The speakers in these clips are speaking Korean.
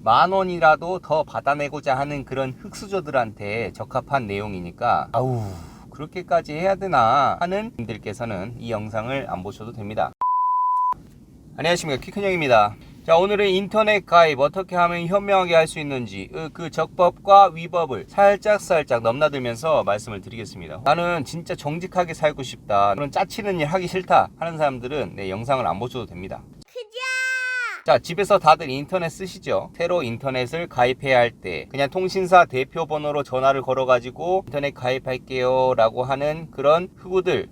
10,000원이라도 더 받아내고자 하는 그런 흑수저들한테 적합한 내용이니까 아우 그렇게까지 해야 되나 하는 분들께서는 이 영상을 안 보셔도 됩니다. 안녕하십니까, 퀴큰형입니다. 자, 오늘은 인터넷 가입 어떻게 하면 현명하게 할 수 있는지 그 적법과 위법을 살짝 넘나들면서 말씀을 드리겠습니다. 나는 진짜 정직하게 살고 싶다, 그런 짜치는 일 하기 싫다 하는 사람들은 내 영상을 안 보셔도 됩니다. 자, 집에서 다들 인터넷 쓰시죠? 새로 인터넷을 가입해야 할 때 그냥 통신사 대표 번호로 전화를 걸어 가지고 인터넷 가입할게요 라고 하는 그런 흑우들,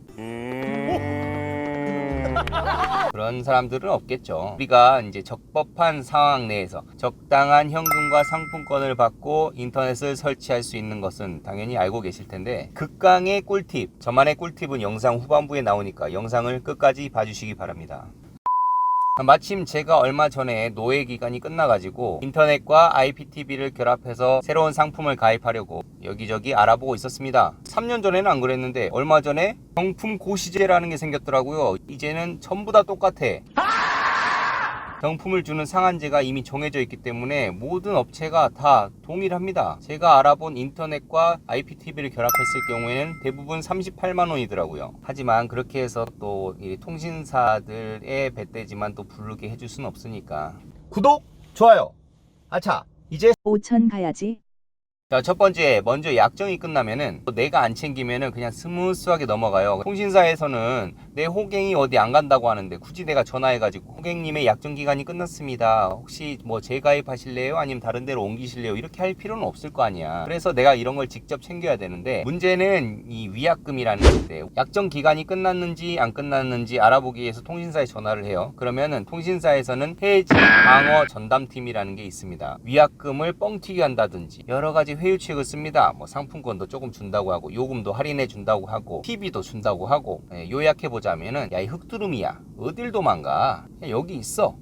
그런 사람들은 없겠죠. 우리가 이제 적법한 상황 내에서 적당한 현금과 상품권을 받고 인터넷을 설치할 수 있는 것은 당연히 알고 계실 텐데, 극강의 꿀팁, 저만의 꿀팁은 영상 후반부에 나오니까 영상을 끝까지 봐주시기 바랍니다. 마침 제가 얼마 전에 노예 기간이 끝나가지고 인터넷과 IPTV를 결합해서 새로운 상품을 가입하려고 여기저기 알아보고 있었습니다. 3년 전에는 안 그랬는데 얼마 전에 경품 고시제라는 게 생겼더라고요. 이제는 전부 다 똑같아. 경품을 주는 상한제가 이미 정해져 있기 때문에 모든 업체가 다 동일합니다. 제가 알아본 인터넷과 IPTV를 결합했을 경우에는 대부분 38만원이더라고요. 하지만 그렇게 해서 또 이 통신사들의 배떼지만 또 부르게 해줄 수는 없으니까 구독, 좋아요. 아차, 이제 5천 가야지. 자, 첫 번째, 먼저 약정이 끝나면은 내가 안 챙기면은 그냥 스무스하게 넘어가요. 통신사에서는 내 호갱이 어디 안 간다고 하는데 굳이 내가 전화해가지고 호갱님의 약정 기간이 끝났습니다, 혹시 뭐 재가입하실래요? 아니면 다른 데로 옮기실래요? 이렇게 할 필요는 없을 거 아니야. 그래서 내가 이런 걸 직접 챙겨야 되는데, 문제는 이 위약금이라는 건데, 약정 기간이 끝났는지 안 끝났는지 알아보기 위해서 통신사에 전화를 해요. 그러면은 통신사에서는 해지 방어 전담팀이라는 게 있습니다. 위약금을 뻥튀기 한다든지 여러 가지 회유책을 씁니다. 뭐 상품권도 조금 준다고 하고 요금도 할인해 준다고 하고 TV도 준다고 하고, 요약해보자면은 야, 이 흑두루미야, 어딜 도망가, 여기 있어.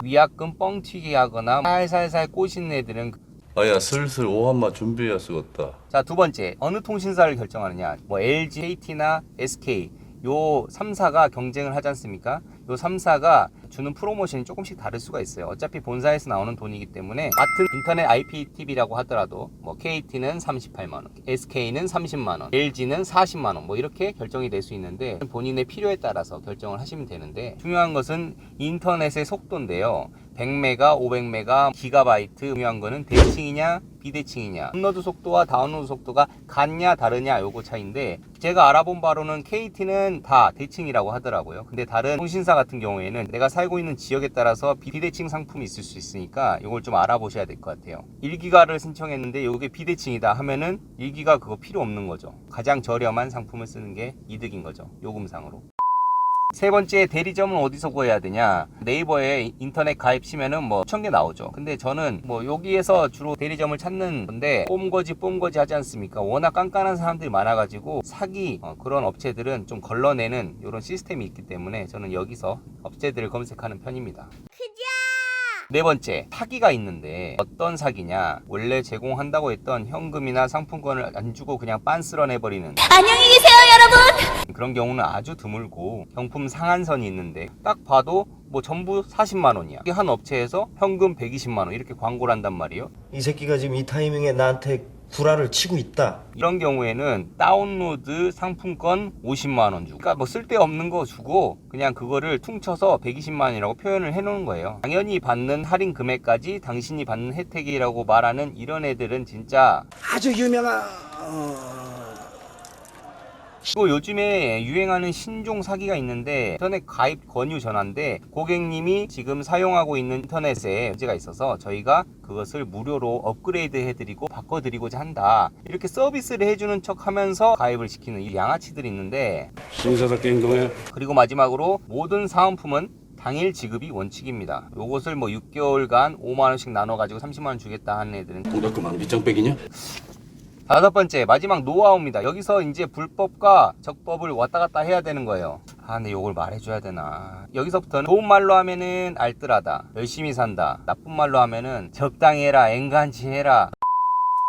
위약금 뻥튀기 하거나 살살살 꼬시는 애들은 아야, 슬슬 오한마 준비해야 쓰겠다. 자, 두 번째, 어느 통신사를 결정하느냐. 뭐 LG, KT나 SK 요 3사가 경쟁을 하지 않습니까? 요 3사가 주는 프로모션이 조금씩 다를 수가 있어요. 어차피 본사에서 나오는 돈이기 때문에 같은 인터넷 IPTV라고 하더라도 뭐 KT는 38만원, SK는 30만원, LG는 40만원 뭐 이렇게 결정이 될 수 있는데, 본인의 필요에 따라서 결정을 하시면 되는데, 중요한 것은 인터넷의 속도인데요. 100메가, 500메가, 기가바이트, 중요한 거는 대칭이냐 비대칭이냐, 업로드 속도와 다운로드 속도가 같냐 다르냐 요거 차이인데, 제가 알아본 바로는 KT는 다 대칭이라고 하더라고요. 근데 다른 통신사 같은 경우에는 내가 살고 있는 지역에 따라서 비대칭 상품이 있을 수 있으니까 요걸 좀 알아보셔야 될 것 같아요. 1기가를 신청했는데 요게 비대칭이다 하면은 1기가 그거 필요 없는 거죠. 가장 저렴한 상품을 쓰는 게 이득인 거죠, 요금상으로. 세 번째, 대리점은 어디서 구해야 되냐. 네이버에 인터넷 가입 치면은 뭐 1000개 나오죠. 근데 저는 뭐 여기에서 주로 대리점을 찾는 건데, 뽐거지 하지 않습니까? 워낙 깐깐한 사람들이 많아가지고 사기 그런 업체들은 좀 걸러내는 이런 시스템이 있기 때문에 저는 여기서 업체들을 검색하는 편입니다. 네 번째, 사기가 있는데 어떤 사기냐. 원래 제공한다고 했던 현금이나 상품권을 안 주고 그냥 빤스런 해버리는, 안녕히 계세요, 여러분. 그런 경우는 아주 드물고, 경품 상한선이 있는데 딱 봐도 뭐 전부 40만원이야. 한 업체에서 현금 120만원 이렇게 광고를 한단 말이에요. 이 새끼가 지금 이 타이밍에 나한테 구라를 치고 있다. 이런 경우에는 다운로드 상품권 50만원 주고, 그러니까 뭐 쓸데없는 거 주고 그냥 그거를 퉁쳐서 120만원이라고 표현을 해놓은 거예요. 당연히 받는 할인 금액까지 당신이 받는 혜택이라고 말하는 이런 애들은 진짜 아주 유명한 그리고 요즘에 유행하는 신종 사기가 있는데, 인터넷 가입 권유 전화인데 고객님이 지금 사용하고 있는 인터넷에 문제가 있어서 저희가 그것을 무료로 업그레이드 해드리고 바꿔드리고자 한다, 이렇게 서비스를 해주는 척 하면서 가입을 시키는 이 양아치들이 있는데, 신사답게 행동해. 그리고 마지막으로 모든 사은품은 당일 지급이 원칙입니다. 요것을 뭐 6개월간 5만원씩 나눠가지고 30만원 주겠다 하는 애들은 동작그만 밑장빼기냐? 다섯 번째, 마지막 노하우입니다. 여기서 이제 불법과 적법을 왔다 갔다 해야 되는 거예요. 근데 요걸 말해줘야 되나. 여기서부터는 좋은 말로 하면은 알뜰하다, 열심히 산다. 나쁜 말로 하면은 적당히 해라, 앵간치 해라.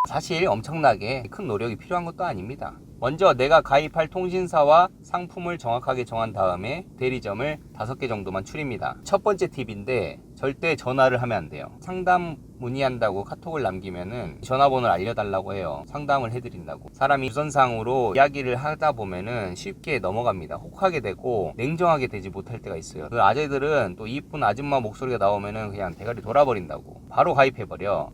사실 엄청나게 큰 노력이 필요한 것도 아닙니다. 먼저 내가 가입할 통신사와 상품을 정확하게 정한 다음에 대리점을 5개 정도만 추립니다. 첫 번째 팁인데 절대 전화를 하면 안 돼요. 상담 문의한다고 카톡을 남기면은 전화번호를 알려달라고 해요. 상담을 해드린다고. 사람이 유선상으로 이야기를 하다 보면은 쉽게 넘어갑니다. 혹하게 되고 냉정하게 되지 못할 때가 있어요. 그 아재들은 또 이쁜 아줌마 목소리가 나오면은 그냥 대가리 돌아버린다고. 바로 가입해버려.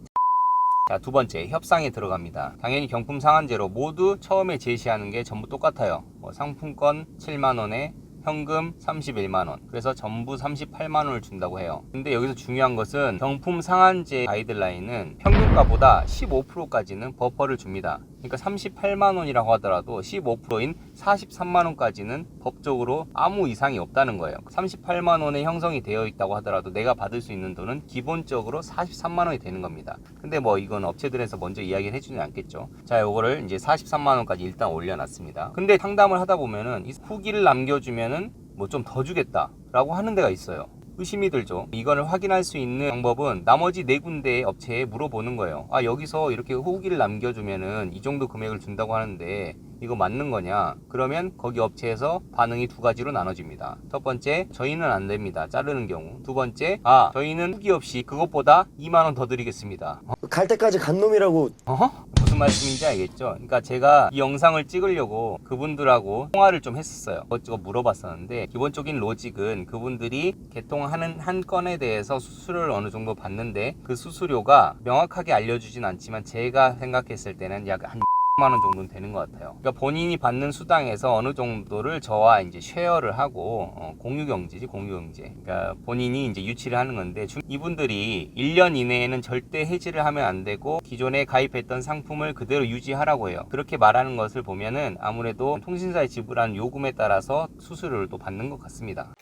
자, 두 번째, 협상에 들어갑니다. 당연히 경품 상한제로 모두 처음에 제시하는 게 전부 똑같아요. 상품권 7만원에 현금 31만원. 그래서 전부 38만원을 준다고 해요. 근데 여기서 중요한 것은 경품 상한제 가이드라인은 평균가보다 15%까지는 버퍼를 줍니다. 그러니까 38만원이라고 하더라도 15%인 43만원까지는 법적으로 아무 이상이 없다는 거예요. 38만원에 형성이 되어 있다고 하더라도 내가 받을 수 있는 돈은 기본적으로 43만원이 되는 겁니다. 근데 뭐 이건 업체들에서 먼저 이야기를 해주지 않겠죠. 자, 요거를 이제 43만원까지 일단 올려놨습니다. 근데 상담을 하다 보면은 이 후기를 남겨주면은 뭐 좀 더 주겠다 라고 하는 데가 있어요. 의심이 들죠. 이거를 확인할 수 있는 방법은 나머지 4군데의 업체에 물어보는 거예요. 아, 여기서 이렇게 후기를 남겨주면은 이 정도 금액을 준다고 하는데 이거 맞는 거냐? 그러면 거기 업체에서 반응이 2가지로 나눠집니다. 첫 번째, 저희는 안 됩니다. 자르는 경우. 두 번째, 저희는 후기 없이 그것보다 2만원 더 드리겠습니다. 갈 때까지 간 놈이라고. 무슨 말씀인지 알겠죠? 그러니까 제가 이 영상을 찍으려고 그분들하고 통화를 좀 했었어요. 이것저것 물어봤었는데 기본적인 로직은 그분들이 개통하는 한 건에 대해서 수수료를 어느 정도 받는데 그 수수료가 명확하게 알려주진 않지만 제가 생각했을 때는 약 한 10만원 정도는 되는 것 같아요. 그러니까 본인이 받는 수당에서 어느 정도를 저와 이제 쉐어를 하고 공유경제지, 공유경제. 그러니까 본인이 이제 유치를 하는 건데 이분들이 1년 이내에는 절대 해지를 하면 안 되고 기존에 가입했던 상품을 그대로 유지하라고 해요. 그렇게 말하는 것을 보면은 아무래도 통신사에 지불한 요금에 따라서 수수료를 또 받는 것 같습니다.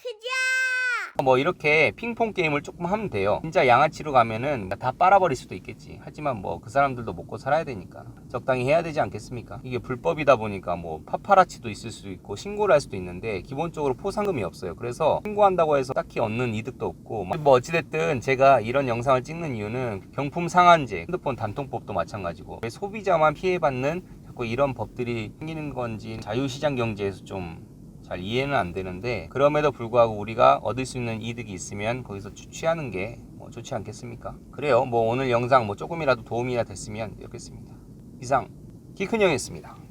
뭐 이렇게 핑퐁 게임을 조금 하면 돼요. 진짜 양아치로 가면은 다 빨아버릴 수도 있겠지. 하지만 뭐 그 사람들도 먹고 살아야 되니까 적당히 해야 되지 않겠습니까? 이게 불법이다 보니까 뭐 파파라치도 있을 수도 있고 신고를 할 수도 있는데 기본적으로 포상금이 없어요. 그래서 신고한다고 해서 딱히 얻는 이득도 없고 뭐 어찌됐든 제가 이런 영상을 찍는 이유는 경품 상한제, 핸드폰 단통법도 마찬가지고 왜 소비자만 피해받는 자꾸 이런 법들이 생기는 건지 자유시장 경제에서 좀 잘 이해는 안 되는데 그럼에도 불구하고 우리가 얻을 수 있는 이득이 있으면 거기서 취하는 게 뭐 좋지 않겠습니까? 그래요. 뭐 오늘 영상 뭐 조금이라도 도움이 됐으면 좋겠습니다. 이상 키큰형이었습니다.